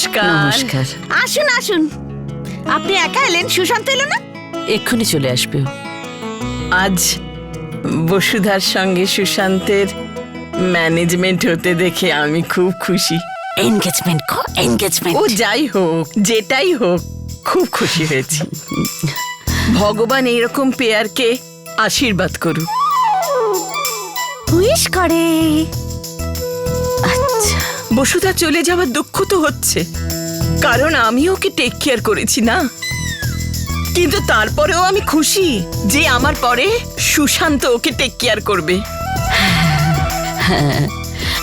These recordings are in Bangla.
নমস্কার। নমস্কার। আসুন আসুন। আপনি একা এলেন? সুশান্ত এলো না? এক্ষুনি চলে আসবে ও। আজ বসুধার সঙ্গে সুশান্তের ম্যানেজমেন্ট হতে দেখে আমি খুব খুশি। Engagement engagement. ও যাই হোক, যেটাই হোক, খুব খুশি হয়েছি। ভগবান এইরকম পেয়ারকে আশীর্বাদ করুক। উইশ করে। আচ্ছা, বসুধা চলে যাওয়ার দুঃখ তো হচ্ছে, কারণ আমি ওকে টেক কেয়ার করেছি না। কিন্তু তারপরেও আমি খুশি যে আমার পরে সুশান্ত ওকে টেক কেয়ার করবে।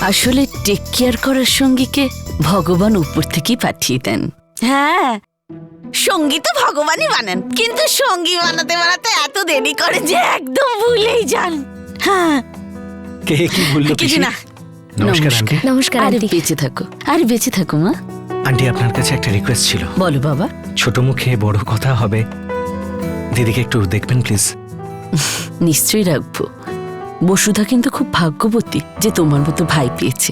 আসলে টেক কেয়ার করার সঙ্গীকে ভগবান উপর থেকেই পাঠিয়ে দেন। হ্যাঁ, সঙ্গী তো ভগবানই বানান, কিন্তু সঙ্গী বানাতে বানাতে এত দেরি করে যে একদম ভুলেই যান। হ্যাঁ, কে কি বললো কিছু পিসি? না। নমস্কার আন্টি। নমস্কার আরে আন্টি। বেঁচে থাকো, আরে বেঁচে থাকো মা। আন্টি আপনার কাছে একটা রিকোয়েস্ট ছিল। বলো বাবা। ছোট মুখে বড় কথা হবে, দিদিকে একটু দেখবেন প্লিজ। নিশ্চয়ই রাখবো। বসুধা কিন্তু খুব ভাগ্যবতী যে তোমার মতো ভাই পেয়েছে।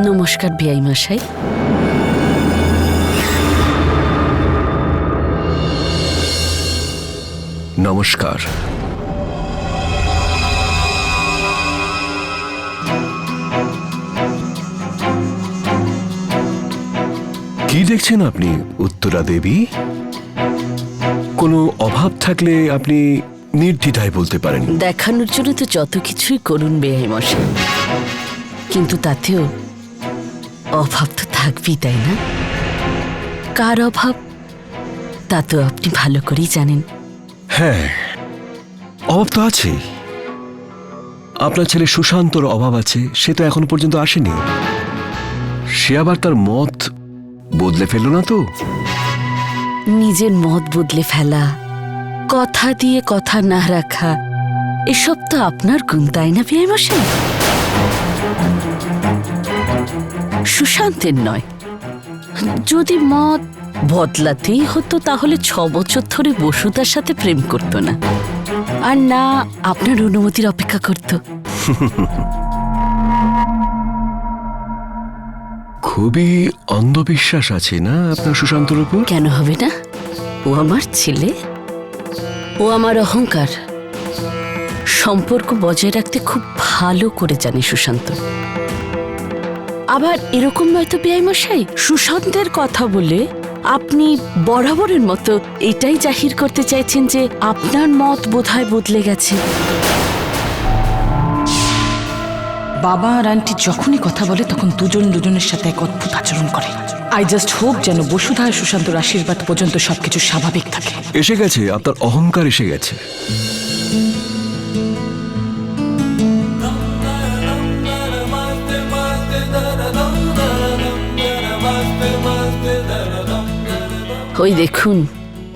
নমস্কার বিআই মশাই। নমস্কার। কি দেখছেন আপনি উত্তরা দেবী? কোনো অভাব থাকলে আপনি নির্দ্বিধায় বলতে পারেন। দেখানোর জন্য তো যত কিছুই করুন বেআই মশাই, কিন্তু তাতেও অভাব তো থাকবেই, তাই না? কার অভাব তা তো আপনি ভালো করেই জানেন। হ্যাঁ, অভাব তো আছেই। আপনার ছেলে সুশান্তর অভাব আছে, সে তো এখন পর্যন্ত আসেনি। সে আবার তার মত বদলে ফেলল না তো? নিজের মত বদলে ফেলা, কথা দিয়ে কথা না রাখা, এসব তো আপনার গুণ, তাই না বিআই মশাই? সুশান্তের নয়। যদি মত বদলাতেই হতো তাহলে 6 বছর ধরে বসুধার সাথে প্রেম করতো না, আর না আপনার অনুমতির অপেক্ষা করত। খুবই অন্ধবিশ্বাস আছে না আপনার সুশান্তর উপর? কেন হবে না? ও আমার ছেলে, ও আমার অহংকার। সম্পর্ক বজায় রাখতে খুব ভালো করে জানে সুশান্ত। আবার এরকম নয়তো বেআই মশাই, সুশান্তের কথা বলে আপনি বরাবরের মতো এটাই জাহির করতে চাইছেন যে আপনার মত বোধহয় বদলে গেছে। বাবা আর আন্টি যখনই কথা বলে তখন দুজন দুজনের সাথে এক অদ্ভুত আচরণ করে। আই জাস্ট হোপ যেন বসুধা আর সুশান্তর আশীর্বাদ পর্যন্ত সবকিছু স্বাভাবিক থাকে। এসে গেছে, আপনার অহংকার এসে গেছে। ওই দেখুন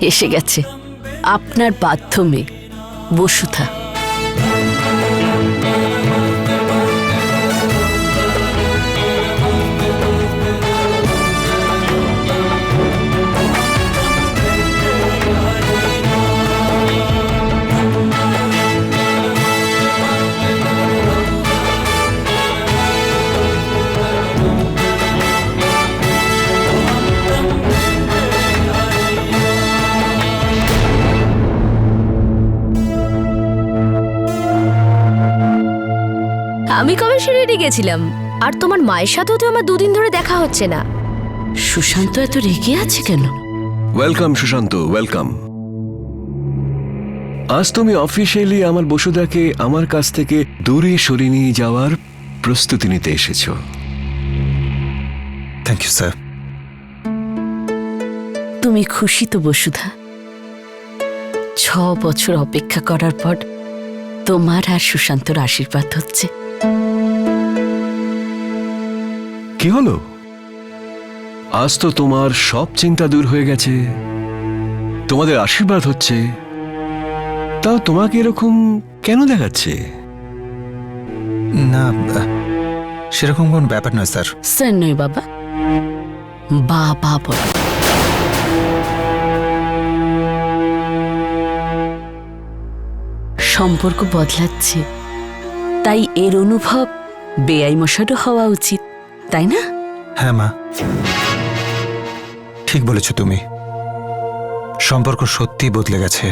এসে গেছে আপনার বাধ্য মেয়ে বসুধা। আমি কবে শিরিডি গেছিলাম, আর তোমার মায়ের সাথেও তো আমার 2 দিন ধরে দেখা হচ্ছে না। সুশান্ত এত রেগে আছে কেন? Welcome Sushant, welcome. আজ তুমি অফিসিয়ালি আমার বসুধাকে আমার কাছ থেকে দূরে সরিয়ে নিয়ে যাওয়ার প্রস্তুতি নিতে এসেছো। Thank you sir. তুমি খুশি তো বসুধা? 6 বছর অপেক্ষা করার পর তোমার আর সুশান্তর আশীর্বাদ হচ্ছে। কি হলো? আজ তো তোমার সব চিন্তা দূর হয়ে গেছে, তোমাদের আশীর্বাদ হচ্ছে, তাও তোমাকে এরকম কেন দেখাচ্ছে? না, সেরকম কোন ব্যাপার নয় স্যার। স্যার নয় বাবা, বাবা বলো। সম্পর্ক বদলাচ্ছে, তাই এর অনুভব বেআই মশারও হওয়া উচিত, তাই না? হ্যাঁ মা, ঠিক বলেছ তুমি। সম্পর্ক সত্যি বদলে গেছে।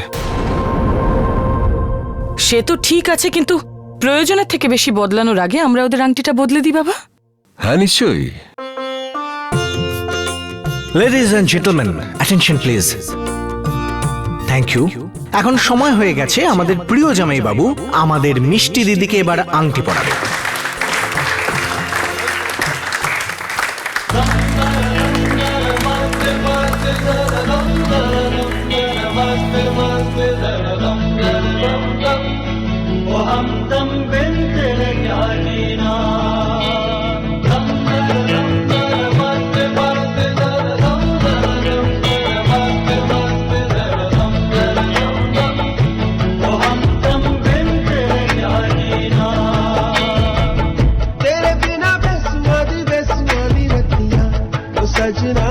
সে তো ঠিক আছে, কিন্তু প্রয়োজনের থেকে বেশি বদলানোর আগে আমরা ওদের আংটিটা বদলে দিই বাবা। হ্যাঁ নিশ্চয়ই। Ladies and gentleman, attention please. Thank you. এখন সময় হয়ে গেছে আমাদের প্রিয় জামাই বাবু আমাদের মিষ্টি দিদিকে এবার আংটি পরাবে। सजना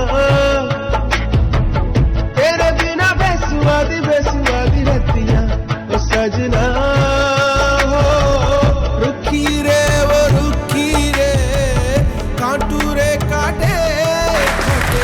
तेरे बिना बेसुआदी बेसुआदी रतियां ओ सजना हो रुखी रे वो रुखी रे कांटू रे काटे काटे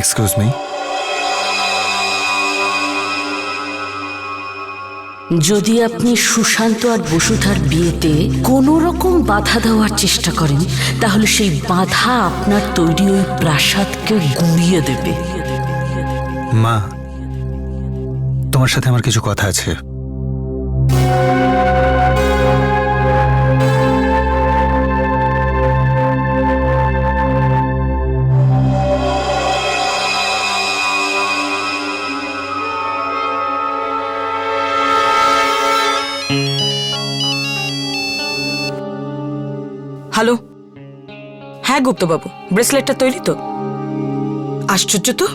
এক্সকিউজ মি। যদি আপনি সুশান্ত আর বসুধার বিয়েতে কোনো রকম বাধা দেওয়ার চেষ্টা করেন, তাহলে সেই বাধা আপনার তৈরি ওই প্রাসাদকে গুঁড়িয়ে দেবে। মা, তোমার সাথে আমার কিছু কথা আছে। হ্যালো, হ্যাঁ গুপ্তবাবু, ব্রেসলেটটা তৈরি তো? আশ্চর্য তো,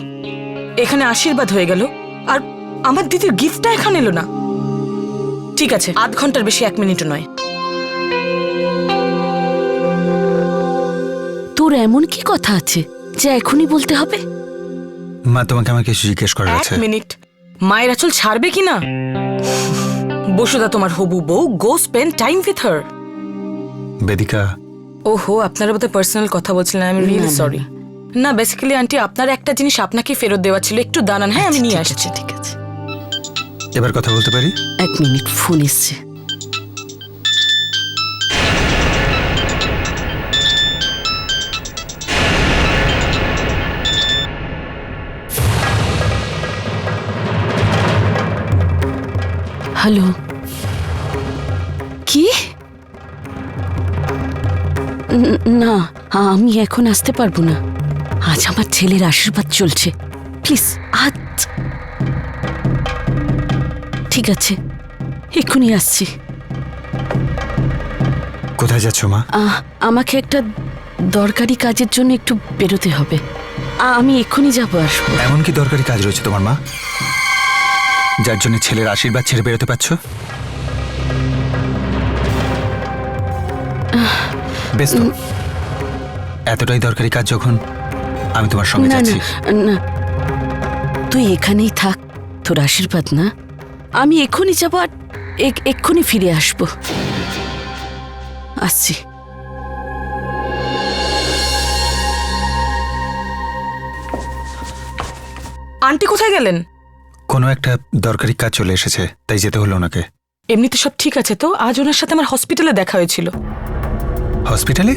এখানে আশীর্বাদ হয়ে গেল আর আমার দিদির গিফটটা এখানে এলো না। ঠিক আছে, আধ ঘন্টার বেশি 1 মিনিটও নয়। তোর এমন কি কথা আছে যে এখনই বলতে হবে? মা, তোমাকে আমার কিছু জিজ্ঞেস করার 1 আছে। মিনিট, মায়ের আঁচল ছাড়বে কি না? বসুদা তোমার হবু বউ, go spend time with her. Vedika, ওহো, আপনারা বোধহয় পার্সোনাল কথা বলছিলেন, আই এম রিয়েলি সরি। না, বেসিক্যালি আন্টি, আপনার একটা জিনিস আপনাকে ফেরত দেওয়া ছিল, একটু দাঁড়ান। হ্যাঁ, আমি নিয়ে আসছি। ঠিক আছে, এবার কথা বলতে পারি? 1 মিনিট, ফোন এসছে। হ্যালো, কি? না, আমি এখন আসতে পারবো না। আজ আমার ছেলের আশীর্বাদ চলছে, প্লিজ আজ। ঠিক আছে, এক্ষুনি আসছি। কোথায় যাচ্ছ মা? আমাকে একটা দরকারি কাজের জন্য একটু বেরোতে হবে। আমি এক্ষুনি যাবো, আসবো। এমন কি দরকারি কাজ রয়েছে তোমার মা, যার জন্য ছেলের আশীর্বাদ ছেড়ে বেরোতে পারছো? বেশ তো, এতটাই দরকারি কাজ যখন, আমি তোমার সঙ্গে না যাচ্ছি। না, তুই এখানেই থাক, তোর আশীর্বাদ না। আমি এক্ষুনি যাবো আর এক্ষুনি ফিরে আসবো। আসছি। আন্টি কোথায় গেলেন? কোনো একটা দরকারি কাজ চলে এসেছে, তাই যেতে হলো ওনাকে। এমনিতে সব ঠিক আছে তো? আজ ওনার সাথে আমার হসপিটালে দেখা হয়েছিল। হসপিটালে?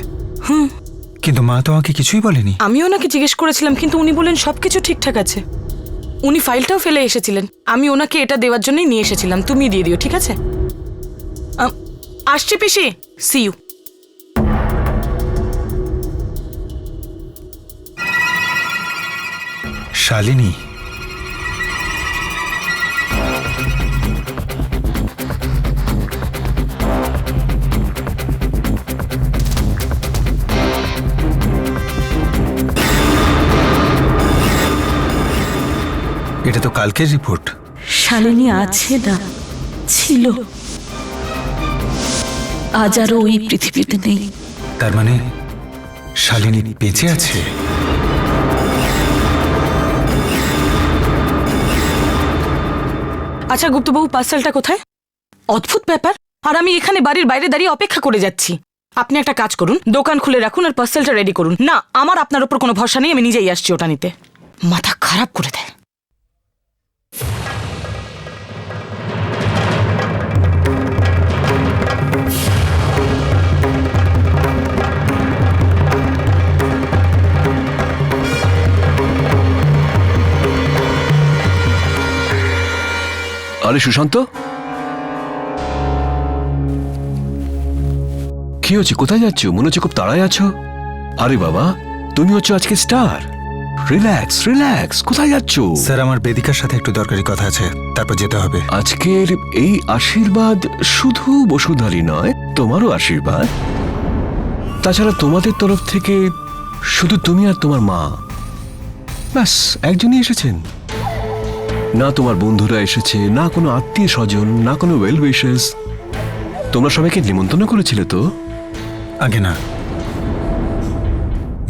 কিন্তু মা তো আমাকে কিছুই বলেনি। আমি ওনাকে জিজ্ঞেস করেছিলাম, কিন্তু উনি বললেন সবকিছু ঠিকঠাক আছে। উনি ফাইলটাও ফেলে এসেছিলেন, আমি ওনাকে এটা দেওয়ার জন্যই নিয়ে এসেছিলাম। তুমি দিয়ে দিও, ঠিক আছে? আসছি পিসি, সি ইউ। শালিনী, এটা তো কালকের রিপোর্ট। শালিনী আছে না, ছিল, আজ আর ওই পৃথিবীতে নেই। তার মানে শালিনী বেঁচে আছে? আচ্ছা গুপ্তবাবু, পার্সেলটা কোথায়? অদ্ভুত ব্যাপার, আর আমি এখানে বাড়ির বাইরে দাঁড়িয়ে অপেক্ষা করে যাচ্ছি। আপনি একটা কাজ করুন, দোকান খুলে রাখুন আর পার্সেলটা রেডি করুন। না, আমার আপনার উপর কোনো ভরসা নেই, আমি নিজেই আসছি ওটা নিতে। মাথা খারাপ করে দেয়। আরে সুশান্ত, কি হচ্ছে? কোথায় যাচ্ছ? মনে হচ্ছে খুব তাড়ায় আছো। আরে বাবা, তুমি হচ্ছে আজকে স্টার। রিল্যাক্স রিল্যাক্স, কোথায় যাচ্ছ? স্যার, আমার বেদিকার সাথে একটু দরকারি কথা আছে, তারপর যেতে হবে। আজকের এই আশীর্বাদ শুধু বসুধারী নয়, তোমারও আশীর্বাদ। তাছাড়া তোমাদের তরফ থেকে শুধু তুমি আর তোমার মা, ব্যাস একজনই এসেছেন। না তোমার বন্ধুরা এসেছে, না কোনো আত্মীয় স্বজন, না কোনো ওয়েল উইশার্স। তোমরা সবাইকে নিমন্ত্রণ করেছিলে তো? আগে না,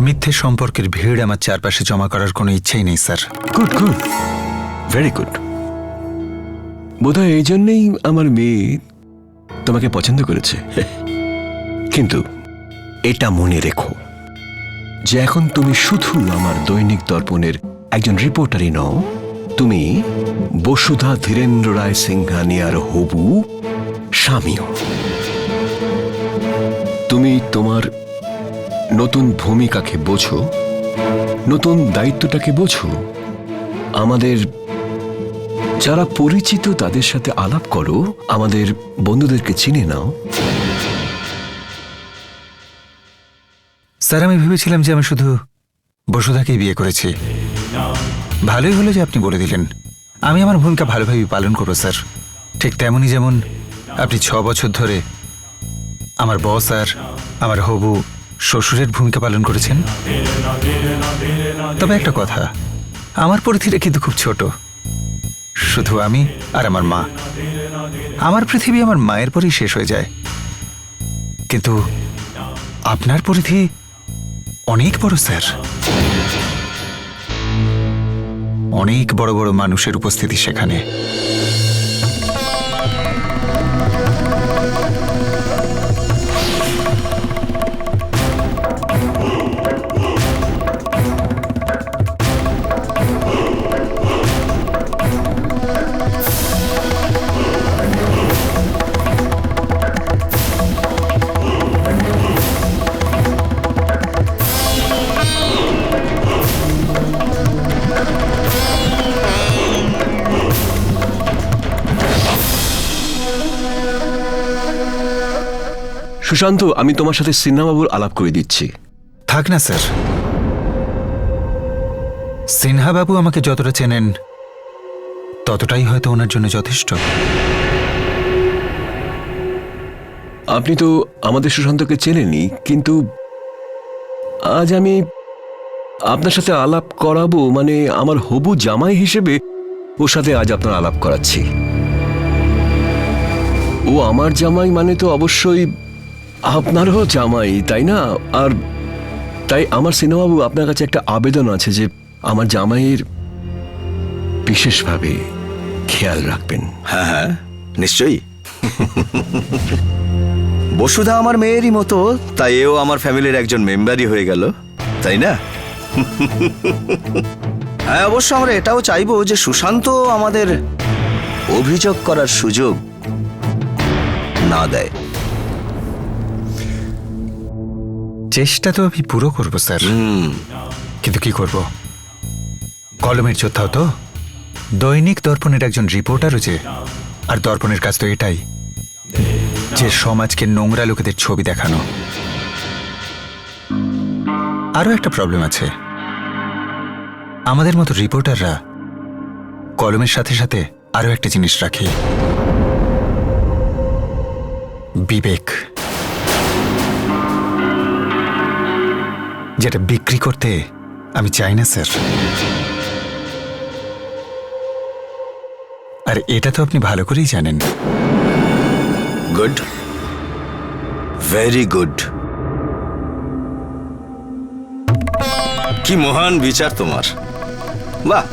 মিথ্যে সম্পর্কের ভিড় আমার চারপাশে জমা করার কোনো ইচ্ছেই নেই sir. Good good, very good. বোধহয় এই জন্যেই আমার মেয়ে তোমাকে পছন্দ করেছে। কিন্তু এটা মনে রেখো যে এখন তুমি শুধু আমার দৈনিক দর্পণের একজন রিপোর্টারই নও, তুমি বসুধা ধীরেন্দ্র রায় সিংহানিয়ার হবু স্বামীও। তুমি তোমার নতুন ভূমিকাকে বোঝো, নতুন দায়িত্বটাকে বোঝো। আমাদের যারা পরিচিত তাদের সাথে আলাপ করো, আমাদের বন্ধুদেরকে চিনে নাও। স্যার, আমি ভেবেছিলাম যে আমি শুধু বসুধাকেই বিয়ে করেছি। ভালোই হলো যে আপনি বলে দিলেন। আমি আমার ভূমিকা ভালোভাবেই পালন করবো স্যার, ঠিক তেমনই যেমন আপনি 6 বছর ধরে আমার বস আর আমার হবু শ্বশুরের ভূমিকা পালন করেছেন। তবে একটা কথা, আমার পরিধিটা কিন্তু খুব ছোট, শুধু আমি আর আমার মা। আমার পৃথিবী আমার মায়ের পরেই শেষ হয়ে যায়, কিন্তু আপনার পরিধি অনেক বড় স্যার। অনেক বড় বড় মানুষের উপস্থিতি সেখানে। সুশান্ত, আমি তোমার সাথে সিনহাবাবুর আলাপ করে দিচ্ছি। থাক না স্যার, সিনহা বাবু আমাকে যতটা চেনেন ততটাই হয়তো ওনার জন্য যথেষ্ট। আপনি তো আমাদের সুশান্তকে চেনেনই, কিন্তু আজ আমি আপনার সাথে আলাপ করাবো, মানে আমার হবু জামাই হিসেবে ওর সাথে আজ আপনার আলাপ করাচ্ছি। ও আমার জামাই মানে তো অবশ্যই আপনারও জামাই, তাই না? আর তাই আমার সিনেমাবাবু আপনার কাছে একটা আবেদন আছে যে আমার জামাইয়ের বিশেষভাবে খেয়াল রাখবেন। হ্যাঁ হ্যাঁ, নিশ্চয়ই। বসুধা আমার মেয়েরই মতো, তাই এও আমার ফ্যামিলির একজন মেম্বারই হয়ে গেল, তাই না? হ্যাঁ, অবশ্য আমরা এটাও চাইবো যে সুশান্ত আমাদের অভিযোগ করার সুযোগ না দেয়। চেষ্টা তো আমি পুরো করব স্যার, কিন্তু কি করব? কলমের যোদ্ধাও তো, দৈনিক দর্পণের একজন রিপোর্টারও যে। আর দর্পণের কাজ তো এটাই, যে সমাজকে নোংরা লোকেদের ছবি দেখানো। আরও একটা প্রবলেম আছে, আমাদের মতো রিপোর্টাররা কলমের সাথে সাথে আরও একটা জিনিস রাখে, বিবেক, যেটা বিক্রি করতে আমি চাই না স্যার। আর এটা তো আপনি ভালো করেই জানেন। Good, very good. কি মহান বিচার তোমার! বাহ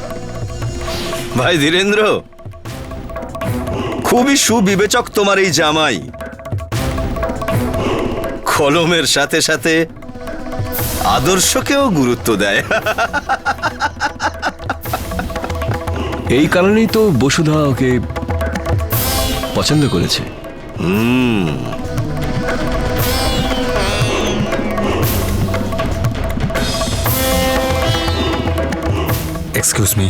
ভাই ধীরেন্দ্র, খুবই সুবিবেচক তোমার এই জামাই। কলমের সাথে সাথে আদর্শকেও গুরুত্ব দেয়। এই কারণেই তো বসুধা ওকে পছন্দ করেছে। এক্সকিউজ মি,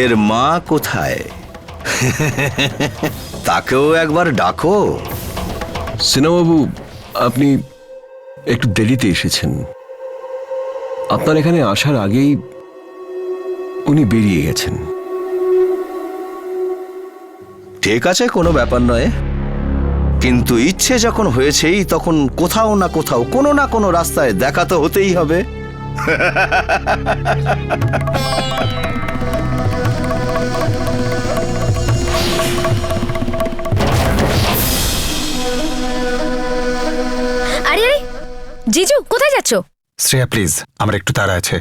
এর মা কোথায়? তাকেও একবার ডাকো। সিনেমাবাবু, আপনি একটু দেরিতে এসেছেন। আপনার এখানে আসার আগেই উনি বেরিয়ে গেছেন। ঠিক আছে, কোনো ব্যাপার নয়, কিন্তু ইচ্ছে যখন হয়েছেই তখন কোথাও না কোথাও কোনো না কোনো রাস্তায় দেখা তো হতেই হবে। আরে আরে জিজু, কোথায় যাচ্ছ? শ্রেয়া প্লিজ, আমার একটু তাড়া আছে।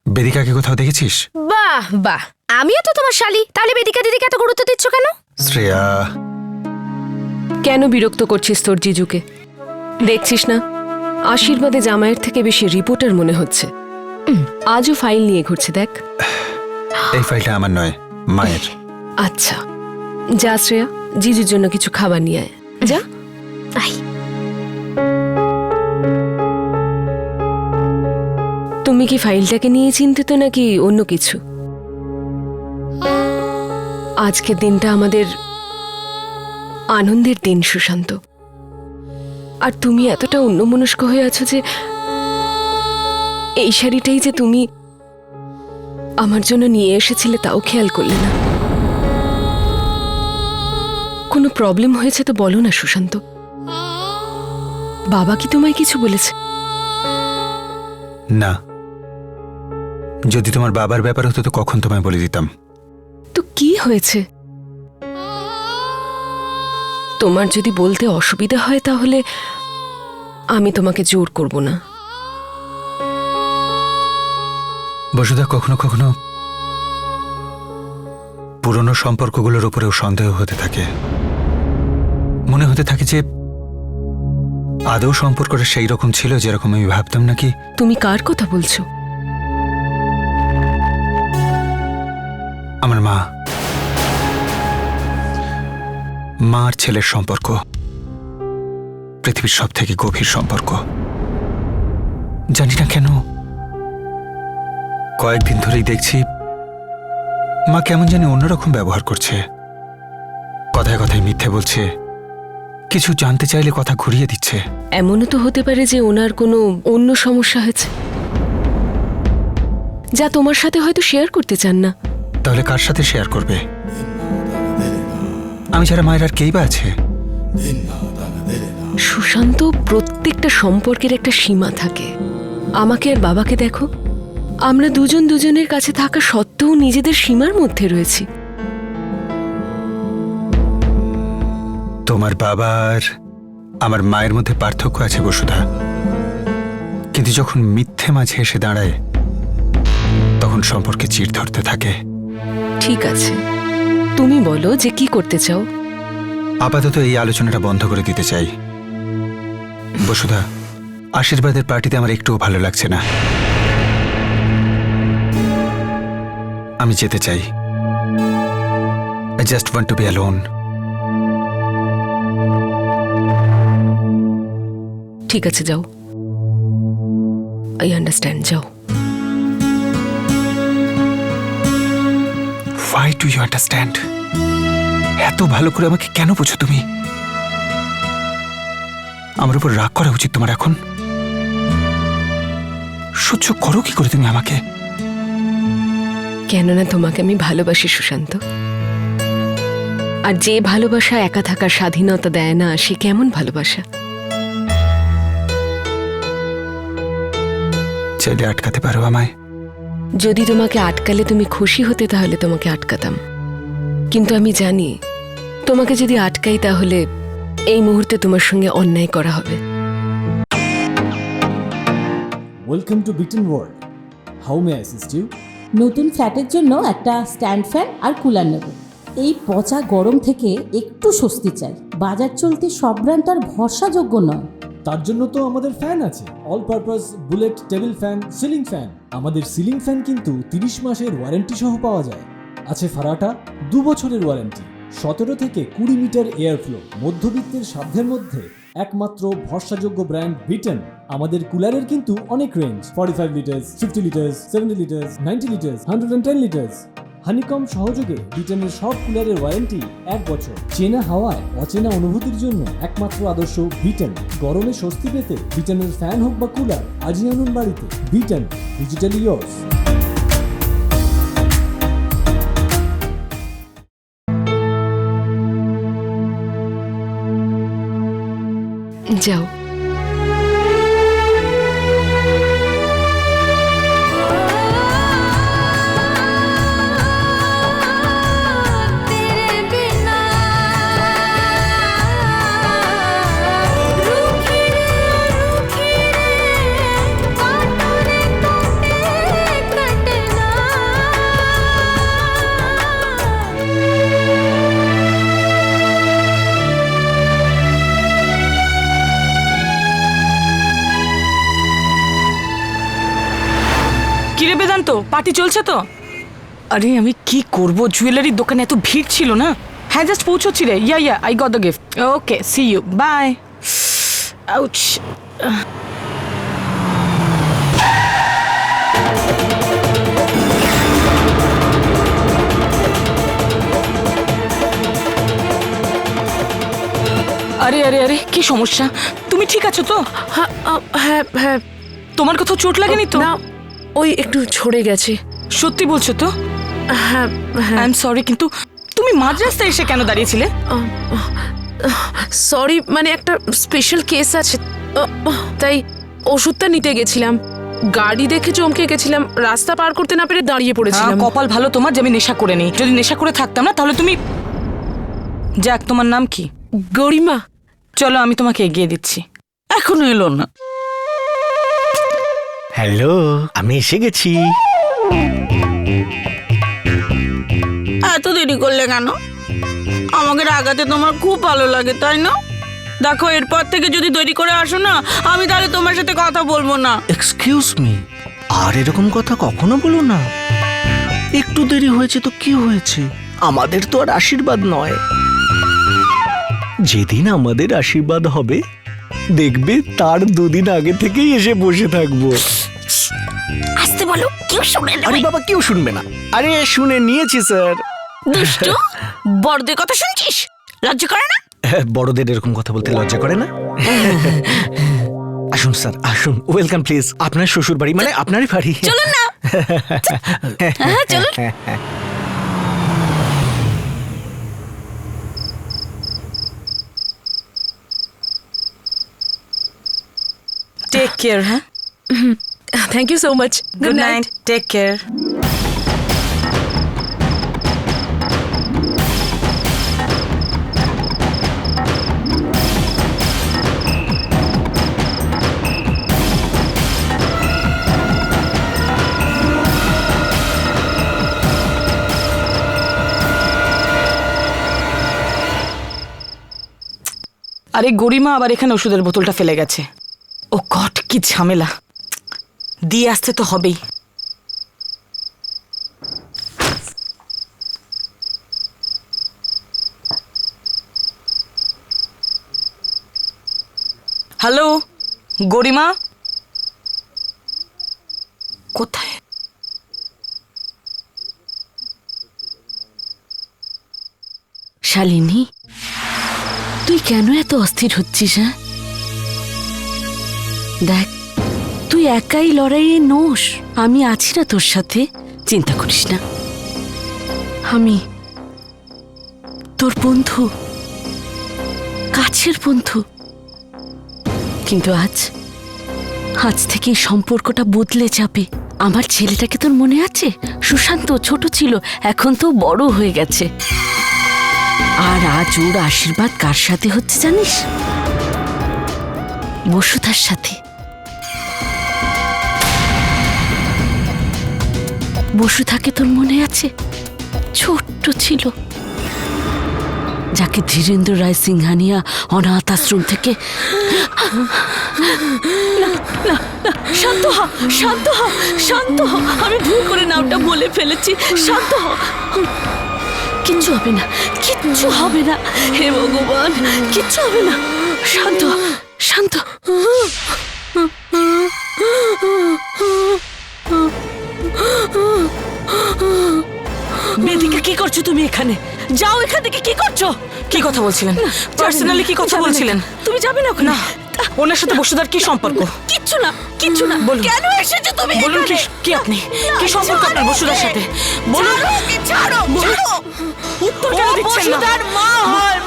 বেদিকাকে কোথাও দেখেছিস? বাহ বাহ, আমিও তো তোমার শালি, তাহলে বেদিকা দিদিকে এত গুরুত্ব দিচ্ছ কেন? শ্রেয়া, কেন বিরক্ত করছিস তোর জিজুকে? দেখছিস না আশীর্বাদে জামাইয়ের থেকে বেশি রিপোর্টার মনে হচ্ছে। আজও ফাইল নিয়ে ঘুরছে, দেখ। এই ফাইলটা আমার নয়, মায়ের। আচ্ছা যা শ্রেয়া, জিজুর জন্য কিছু খাবার নিয়ে আয়, যা। আই, তুমি কি ফাইলটাকে নিয়ে চিন্তিত নাকি অন্য কিছু? আজকের দিনটা আমাদের আনন্দের দিন সুশান্ত, আর তুমি এতটা অন্যমনস্ক হয়ে আছো যে এই শাড়িটাই যে তুমি আমার জন্য নিয়ে এসেছিলে তাও খেয়াল করলে না। কোনো প্রবলেম হয়েছে তো বলো না সুশান্ত। বাবা কি তোমায় কিছু বলেছে? না, যদি তোমার বাবার ব্যাপার হতো তো কখন তোমায় বলে দিতাম। তো কি হয়েছে? তোমার যদি বলতে অসুবিধা হয় তাহলে আমি তোমাকে জোর করব না। বসুধা, কখনো কখনো পুরনো সম্পর্কগুলোর উপরেও সন্দেহ হতে থাকে। মনে হতে থাকে যে আদৌ সম্পর্কটা সেই রকম ছিল যেরকম আমি ভাবতাম নাকি। তুমি কার কথা বলছো? আমার মা আর ছেলের সম্পর্ক পৃথিবীর সব থেকে গভীর সম্পর্ক। জানি না কেন কয়েকদিন ধরেই দেখছি মা কেমন জানি অন্যরকম ব্যবহার করছে। কথায় কথায় মিথ্যে বলছে, কিছু জানতে চাইলে কথা ঘুরিয়ে দিচ্ছে। এমনও তো হতে পারে যে ওনার কোনো অন্য সমস্যা হয়েছে, যা তোমার সাথে হয়তো শেয়ার করতে চান না। তাহলে কার সাথে শেয়ার করবে? আমি ছাড়া মায়ের আর কেই বা আছে? সুশান্ত, প্রত্যেকটা সম্পর্কের একটা সীমা থাকে। আমাকে আর বাবাকে দেখো, আমরা দুজন দুজনের কাছে থাকা সত্ত্বেও নিজেদের সীমার মধ্যে রয়েছি। তোমার বাবার আমার মায়ের মধ্যে পার্থক্য আছে বসুধা, কিন্তু যখন মিথ্যে মাঝে এসে দাঁড়ায় তখন সম্পর্কে চিড় ধরতে থাকে। ঠিক আছে, তুমি বলো যে কি করতে চাও। আপাতত এই আলোচনাটা বন্ধ করে দিতে চাই। বসুধা, আশীর্বাদের পার্টিতে আমার একটুও ভালো লাগছে না। আমি যেতে চাই। I just want to be alone. ঠিক আছে, যাও। আই আন্ডারস্ট্যান্ড, যাও। Why do you understand? এত ভালো করে আমাকে কেন বোঝো তুমি? আমার উপর রাগ করা উচিত তোমার এখন? সহ্য করো কি করে তুমি আমাকে? কেননা তোমাকে আমি ভালোবাসি সুশান্ত। আর যে ভালোবাসা একা থাকার স্বাধীনতা দেয় না, সে কেমন ভালোবাসা? চাইলে আটকাতে পারো আমায়। যদি তোমাকে আটকালে তুমি খুশি হতে, তাহলে তোমাকে আটকাতাম। কিন্তু আমি জানি তোমাকে যদি আটকাই তাহলে এই মুহূর্তে তোমার সঙ্গে অন্যায় করা হবে। Welcome to Beaton world. How may I assist you? নতুন ফ্ল্যাটের জন্য একটা স্ট্যান্ড ফ্যান আর কুলার নেব। এই পচা গরম থেকে একটু স্বস্তি চাই। বাজার চলতে সব ব্র্যান্ড আর ভরসাযোগ্য নয়। তার জন্য তো আমাদের ফ্যান আছে, all purpose bullet table fan, ceiling fan. আমাদের সিলিং ফ্যান কিন্তু 30 মাসের ওয়ারেন্টি সহ পাওয়া যায়। আছে ফারাটা 2 বছরের ওয়ারেন্টি, 17 থেকে 20 মিটার এয়ার ফ্লো। মধ্যবিত্তের সাধ্যের মধ্যে একমাত্র ভরসাযোগ্য ব্র্যান্ড বিটন। আমাদের কুলারের কিন্তু অনেক range, 45 litres, 50 litres, 70 litres, 90 litres, 110 litres. Honeycomb সহযোগে বিটনের সব কুলারের ওয়ারেন্টি 1 বছর। চেনা হাওয়ায় অচেনা অনুভূতির জন্য একমাত্র আদর্শ বিটন। গরমে স্বস্তি পেতে বিটনের ফ্যান হোক বা কুলার, আজই আনুন বাড়িতে। Vuitton, digitally yours. যাও। কিরে বেদান্ত, পার্টি চলছে তো? আরে আমি কি করব, জুয়েলারির দোকানে এত ভিড় ছিল না। হ্যাঁ, জাস্ট পৌঁছচ্ছি রে। Yeah I got the gift. Okay, see you, bye. Ouch. আরে আরে আরে, কি সমস্যা? তুমি ঠিক আছো তো? হ্যাঁ হ্যাঁ। তোমার কোথাও চোট লাগেনি তো? না, ওই একটু ঝরে গেছে। সত্যি বলছো তো? হ্যাঁ আই এম সরি, কিন্তু তুমি মাঝ রাস্তায় এসে কেন দাঁড়িয়েছিলে? সরি, মানে একটা স্পেশাল কেস আছে, তাই ওষুধটা নিতে গেছিলাম। গাড়ি দেখে চমকে গেছিলাম, রাস্তা পার করতে না পেরে দাঁড়িয়ে পড়েছিলাম। কপাল ভালো তোমার যে আমি নেশা করে নি। যদি নেশা করে থাকতাম না তাহলে তুমি। যাক, তোমার নাম কি? গরিমা। চলো, আমি তোমাকে এগিয়ে দিচ্ছি। এখনো এলো না। হ্যালো, আমি এসে গেছি। এত দেরি করলে কেন? আমাকে রাগাতে তোমার খুব ভালো লাগে, তাই না? দেখো, এরপর থেকে যদি দেরি করে আসো না, আমি তাহলে তোমার সাথে কথা বলবো না। এক্সকিউজ মি, আর এরকম কথা কখনো বলো না। একটু দেরি হয়েছে তো কি হয়েছে? আমাদের তো আর আশীর্বাদ নয়। যেদিন আমাদের আশীর্বাদ হবে দেখবে তার 2 দিন আগে থেকেই এসে বসে থাকবো। আসতে বলো, কেউ শুনে আরে বাবা, কেউ শুনবে না। আরে শুনে নিয়েছি স্যার। দুষ্টু, বড়দের কথা শুনছিস? লজ্জা করে না? বড়দের এরকম কথা বলতে লজ্জা করে না? আসুন স্যার, আসুন, ওয়েলকাম প্লিজ। আপনার শ্বশুর বাড়ি মানে আপনারই বাড়ি। চলুন না। হ্যাঁ, চলুন। Take care. হ্যাঁ, thank you so much. Good night, take care. আরে গরিমা আবার এখানে ওষুধের বোতলটা ফেলে গেছে। ও গড, কি ঝামেলা। দিয়ে আসতে তো হবেই। হ্যালো গরিমা, কোথায়? শালিনী, তুই কেন এত অস্থির হচ্ছিস? হ্যাঁ, দেখ, তুই একাই লড়াইয়ে নোস। আমি আছি না তোর সাথে, চিন্তা করিস না। আমি তোর বন্ধু, কাছের বন্ধু। কিন্তু আজ থেকে এই সম্পর্কটা বদলে যাবে। আমার ছেলেটাকে তোর মনে আছে? সুশান্ত ছোট ছিল, এখন তো বড় হয়ে গেছে। আর আজ ওর আশীর্বাদ কার সাথে হচ্ছে জানিস? বসুধার সাথে। বসুধাকে তোর মনে আছে? ছোট্ট ছিল, যাকে ধীরেন্দ্র রায় সিংহানিয়া অনাথ আশ্রম থেকে। শান্ত হ, শান্ত হ, শান্ত হ। আমি ভুল করে নামটা বলে ফেলেছি। শান্ত হ। কিচ্ছু হবে না, কিচ্ছু হবে না। হে ভগবান, কিচ্ছু হবে না। শান্ত, শান্ত। বেদিকা, কি করছো তুমি এখানে? যাও এখান থেকে। কি করছো? কি কথা বলছিলেন? পার্সোনালি কি কথা বলছিলেন? তুমি যাবে না ওখানে। না, ওনার সাথে বসুধার কি সম্পর্ক? কিচ্ছু না, কিচ্ছু না। বলুন। কেন এসেছো তুমি? বলুন, কি কি আপনি কি সম্পর্ক আপনার বসুধার সাথে? বলুন। ছাড়ো, ছাড়ো। উত্তর কেন দিচ্ছেন না? বসুধার মা হয়,